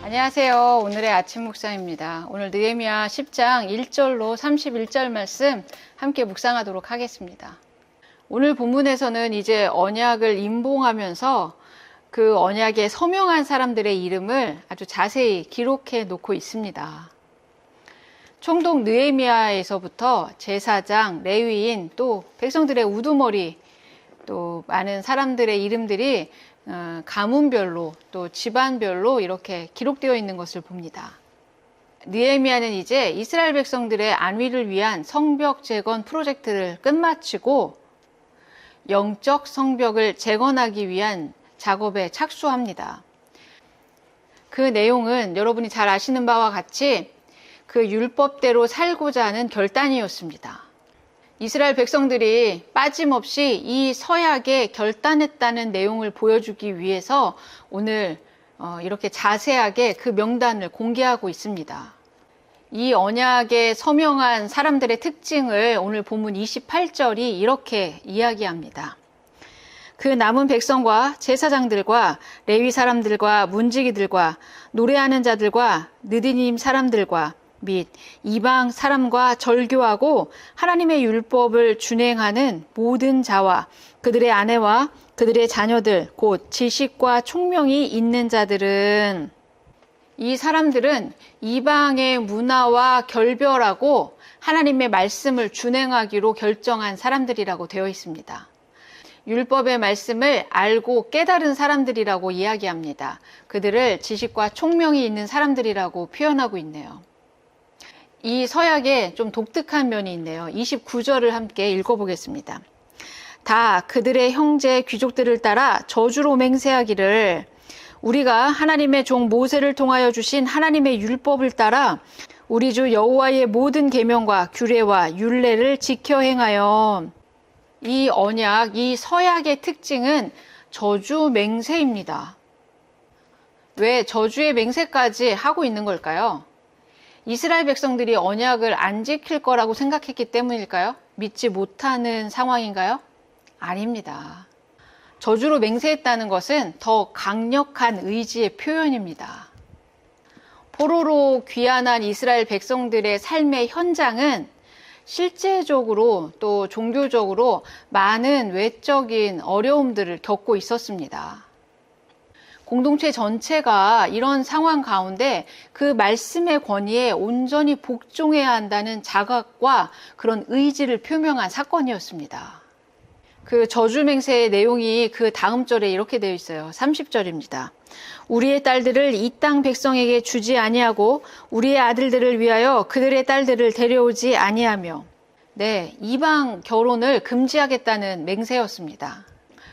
안녕하세요. 오늘의 아침 묵상입니다. 오늘 느헤미야 10장 1절로 31절 말씀 함께 묵상하도록 하겠습니다. 오늘 본문에서는 이제 언약을 임봉하면서 그 언약에 서명한 사람들의 이름을 아주 자세히 기록해 놓고 있습니다. 총독 느헤미야에서부터 제사장, 레위인, 또 백성들의 우두머리, 또 많은 사람들의 이름들이 가문별로 또 집안별로 이렇게 기록되어 있는 것을 봅니다. 느헤미야는 이제 이스라엘 백성들의 안위를 위한 성벽 재건 프로젝트를 끝마치고 영적 성벽을 재건하기 위한 작업에 착수합니다. 그 내용은 여러분이 잘 아시는 바와 같이 그 율법대로 살고자 하는 결단이었습니다. 이스라엘 백성들이 빠짐없이 이 서약에 결단했다는 내용을 보여주기 위해서 오늘 이렇게 자세하게 그 명단을 공개하고 있습니다. 이 언약에 서명한 사람들의 특징을 오늘 본문 28절이 이렇게 이야기합니다. 그 남은 백성과 제사장들과 레위 사람들과 문지기들과 노래하는 자들과 느디님 사람들과 및 이방 사람과 절교하고 하나님의 율법을 준행하는 모든 자와 그들의 아내와 그들의 자녀들 곧 지식과 총명이 있는 자들은, 이 사람들은 이방의 문화와 결별하고 하나님의 말씀을 준행하기로 결정한 사람들이라고 되어 있습니다. 율법의 말씀을 알고 깨달은 사람들이라고 이야기합니다. 그들을 지식과 총명이 있는 사람들이라고 표현하고 있네요. 이 서약에 좀 독특한 면이 있네요. 29절을 함께 읽어보겠습니다. 다 그들의 형제 귀족들을 따라 저주로 맹세하기를, 우리가 하나님의 종 모세를 통하여 주신 하나님의 율법을 따라 우리 주 여호와의 모든 계명과 규례와 율례를 지켜 행하여. 이 언약, 이 서약의 특징은 저주 맹세입니다. 왜 저주의 맹세까지 하고 있는 걸까요? 이스라엘 백성들이 언약을 안 지킬 거라고 생각했기 때문일까요? 믿지 못하는 상황인가요? 아닙니다. 저주로 맹세했다는 것은 더 강력한 의지의 표현입니다. 포로로 귀환한 이스라엘 백성들의 삶의 현장은 실제적으로 또 종교적으로 많은 외적인 어려움들을 겪고 있었습니다. 공동체 전체가 이런 상황 가운데 그 말씀의 권위에 온전히 복종해야 한다는 자각과 그런 의지를 표명한 사건이었습니다. 그 저주 맹세의 내용이 그 다음 절에 이렇게 되어 있어요. 30절입니다. 우리의 딸들을 이 땅 백성에게 주지 아니하고 우리의 아들들을 위하여 그들의 딸들을 데려오지 아니하며. 네, 이방 결혼을 금지하겠다는 맹세였습니다.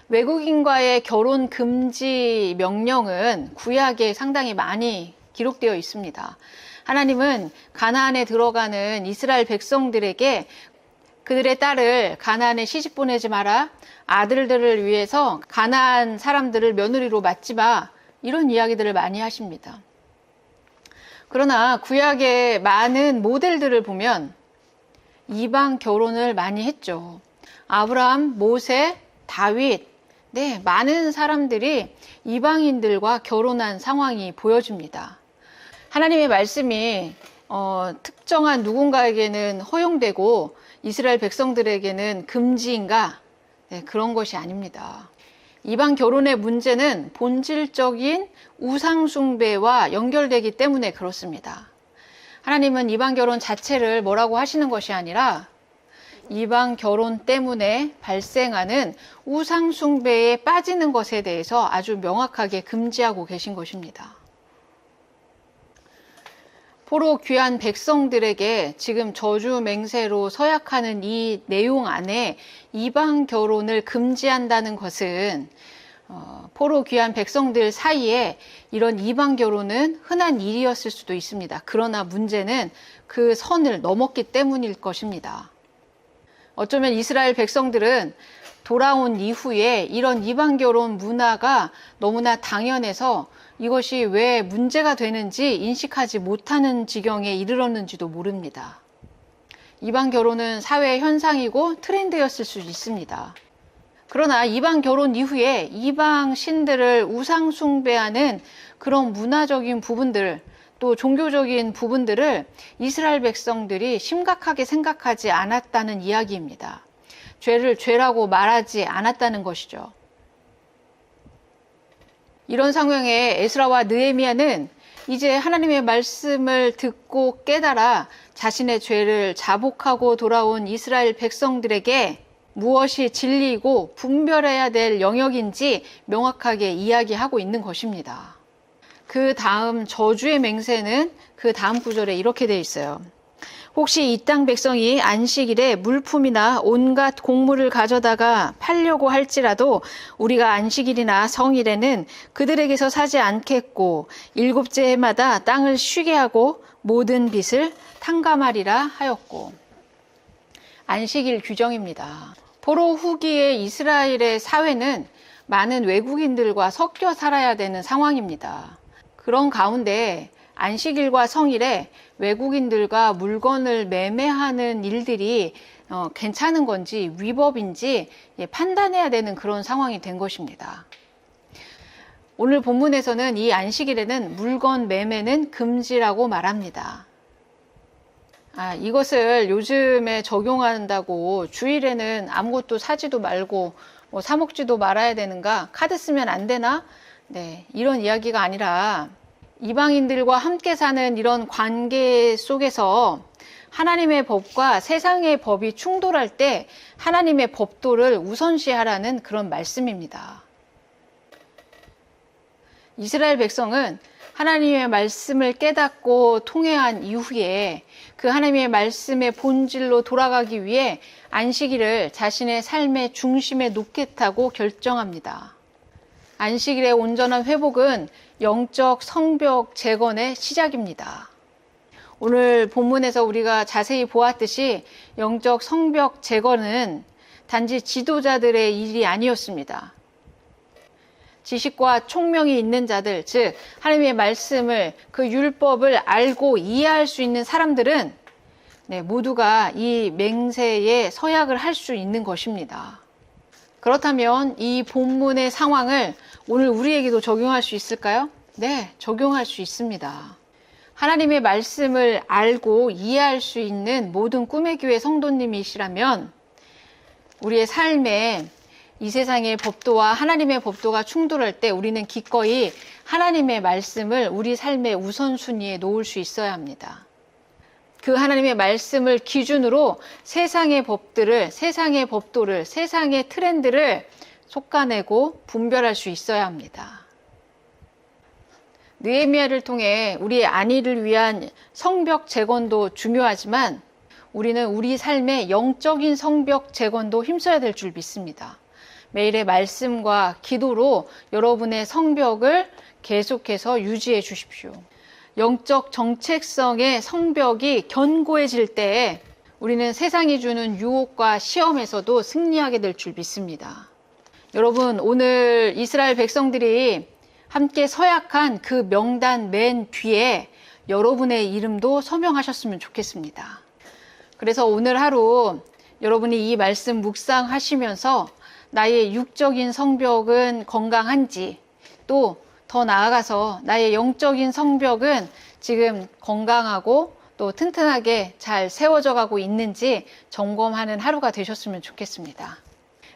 외국인과의 결혼 금지 명령은 구약에 상당히 많이 기록되어 있습니다. 하나님은 가나안에 들어가는 이스라엘 백성들에게 그들의 딸을 가나안에 시집 보내지 마라, 아들들을 위해서 가나안 사람들을 며느리로 맞지 마, 이런 이야기들을 많이 하십니다. 그러나 구약의 많은 모델들을 보면 이방 결혼을 많이 했죠. 아브라함, 모세, 다윗, 네, 많은 사람들이 이방인들과 결혼한 상황이 보여집니다. 하나님의 말씀이 특정한 누군가에게는 허용되고 이스라엘 백성들에게는 금지인가? 네, 그런 것이 아닙니다. 이방 결혼의 문제는 본질적인 우상 숭배와 연결되기 때문에 그렇습니다. 하나님은 이방 결혼 자체를 뭐라고 하시는 것이 아니라 이방 결혼 때문에 발생하는 우상 숭배에 빠지는 것에 대해서 아주 명확하게 금지하고 계신 것입니다. 포로 귀한 백성들에게 지금 저주 맹세로 서약하는 이 내용 안에 이방 결혼을 금지한다는 것은 포로 귀한 백성들 사이에 이런 이방 결혼은 흔한 일이었을 수도 있습니다. 그러나 문제는 그 선을 넘었기 때문일 것입니다. 어쩌면 이스라엘 백성들은 돌아온 이후에 이런 이방 결혼 문화가 너무나 당연해서 이것이 왜 문제가 되는지 인식하지 못하는 지경에 이르렀는지도 모릅니다. 이방 결혼은 사회 현상이고 트렌드였을 수 있습니다. 그러나 이방 결혼 이후에 이방 신들을 우상 숭배하는 그런 문화적인 부분들, 또 종교적인 부분들을 이스라엘 백성들이 심각하게 생각하지 않았다는 이야기입니다. 죄를 죄라고 말하지 않았다는 것이죠. 이런 상황에 에스라와 느헤미야는 이제 하나님의 말씀을 듣고 깨달아 자신의 죄를 자복하고 돌아온 이스라엘 백성들에게 무엇이 진리이고 분별해야 될 영역인지 명확하게 이야기하고 있는 것입니다. 그 다음 저주의 맹세는 그 다음 구절에 이렇게 되어 있어요. 혹시 이 땅 백성이 안식일에 물품이나 온갖 곡물을 가져다가 팔려고 할지라도 우리가 안식일이나 성일에는 그들에게서 사지 않겠고 일곱째 해마다 땅을 쉬게 하고 모든 빚을 탕감하리라 하였고. 안식일 규정입니다. 포로 후기의 이스라엘의 사회는 많은 외국인들과 섞여 살아야 되는 상황입니다. 그런 가운데 안식일과 성일에 외국인들과 물건을 매매하는 일들이 괜찮은 건지 위법인지 판단해야 되는 그런 상황이 된 것입니다. 오늘 본문에서는 이 안식일에는 물건 매매는 금지라고 말합니다. 이것을 요즘에 적용한다고 주일에는 아무것도 사지도 말고 사 먹지도 말아야 되는가? 카드 쓰면 안 되나? 네, 이런 이야기가 아니라 이방인들과 함께 사는 이런 관계 속에서 하나님의 법과 세상의 법이 충돌할 때 하나님의 법도를 우선시하라는 그런 말씀입니다. 이스라엘 백성은 하나님의 말씀을 깨닫고 통회한 이후에 그 하나님의 말씀의 본질로 돌아가기 위해 안식일을 자신의 삶의 중심에 놓겠다고 결정합니다. 안식일의 온전한 회복은 영적 성벽 재건의 시작입니다. 오늘 본문에서 우리가 자세히 보았듯이 영적 성벽 재건은 단지 지도자들의 일이 아니었습니다. 지식과 총명이 있는 자들, 즉 하나님의 말씀을, 그 율법을 알고 이해할 수 있는 사람들은 모두가 이 맹세에 서약을 할 수 있는 것입니다. 그렇다면 이 본문의 상황을 오늘 우리에게도 적용할 수 있을까요? 네, 적용할 수 있습니다. 하나님의 말씀을 알고 이해할 수 있는 모든 꿈의 교회 성도님이시라면 우리의 삶에 이 세상의 법도와 하나님의 법도가 충돌할 때 우리는 기꺼이 하나님의 말씀을 우리 삶의 우선순위에 놓을 수 있어야 합니다. 그 하나님의 말씀을 기준으로 세상의 법들을, 세상의 법도를, 세상의 트렌드를 솎아내고 분별할 수 있어야 합니다. 느헤미야를 통해 우리의 안위를 위한 성벽 재건도 중요하지만 우리는 우리 삶의 영적인 성벽 재건도 힘써야 될 줄 믿습니다. 매일의 말씀과 기도로 여러분의 성벽을 계속해서 유지해 주십시오. 영적 정체성의 성벽이 견고해질 때 우리는 세상이 주는 유혹과 시험에서도 승리하게 될 줄 믿습니다. 여러분, 오늘 이스라엘 백성들이 함께 서약한 그 명단 맨 뒤에 여러분의 이름도 서명하셨으면 좋겠습니다. 그래서 오늘 하루 여러분이 이 말씀 묵상하시면서 나의 육적인 성벽은 건강한지, 또 더 나아가서 나의 영적인 성벽은 지금 건강하고 또 튼튼하게 잘 세워져 가고 있는지 점검하는 하루가 되셨으면 좋겠습니다.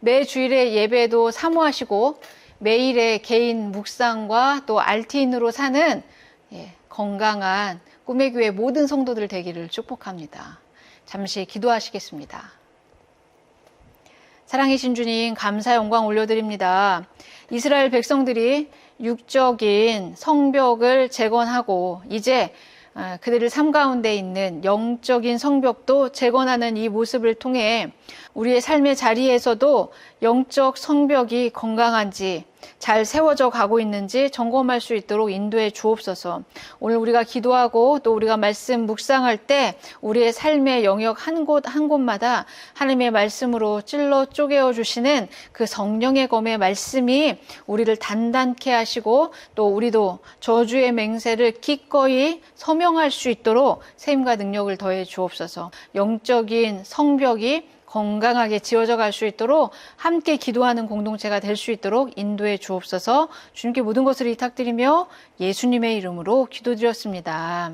매 주일의 예배도 사모하시고 매일의 개인 묵상과 또 RT인으로 사는 건강한 꿈의 교회 모든 성도들 되기를 축복합니다. 잠시 기도하시겠습니다. 사랑이신 주님, 감사 영광 올려드립니다. 이스라엘 백성들이 육적인 성벽을 재건하고 이제 그들의 삶 가운데 있는 영적인 성벽도 재건하는 이 모습을 통해 우리의 삶의 자리에서도 영적 성벽이 건강한지 잘 세워져 가고 있는지 점검할 수 있도록 인도해 주옵소서. 오늘 우리가 기도하고 또 우리가 말씀 묵상할 때 우리의 삶의 영역 한 곳 한 곳마다 하나님의 말씀으로 찔러 쪼개어 주시는 그 성령의 검의 말씀이 우리를 단단케 하시고 또 우리도 저주의 맹세를 기꺼이 서명할 수 있도록 세임과 능력을 더해 주옵소서. 영적인 성벽이 건강하게 지어져 갈 수 있도록 함께 기도하는 공동체가 될 수 있도록 인도해 주옵소서. 주님께 모든 것을 의탁드리며 예수님의 이름으로 기도드렸습니다.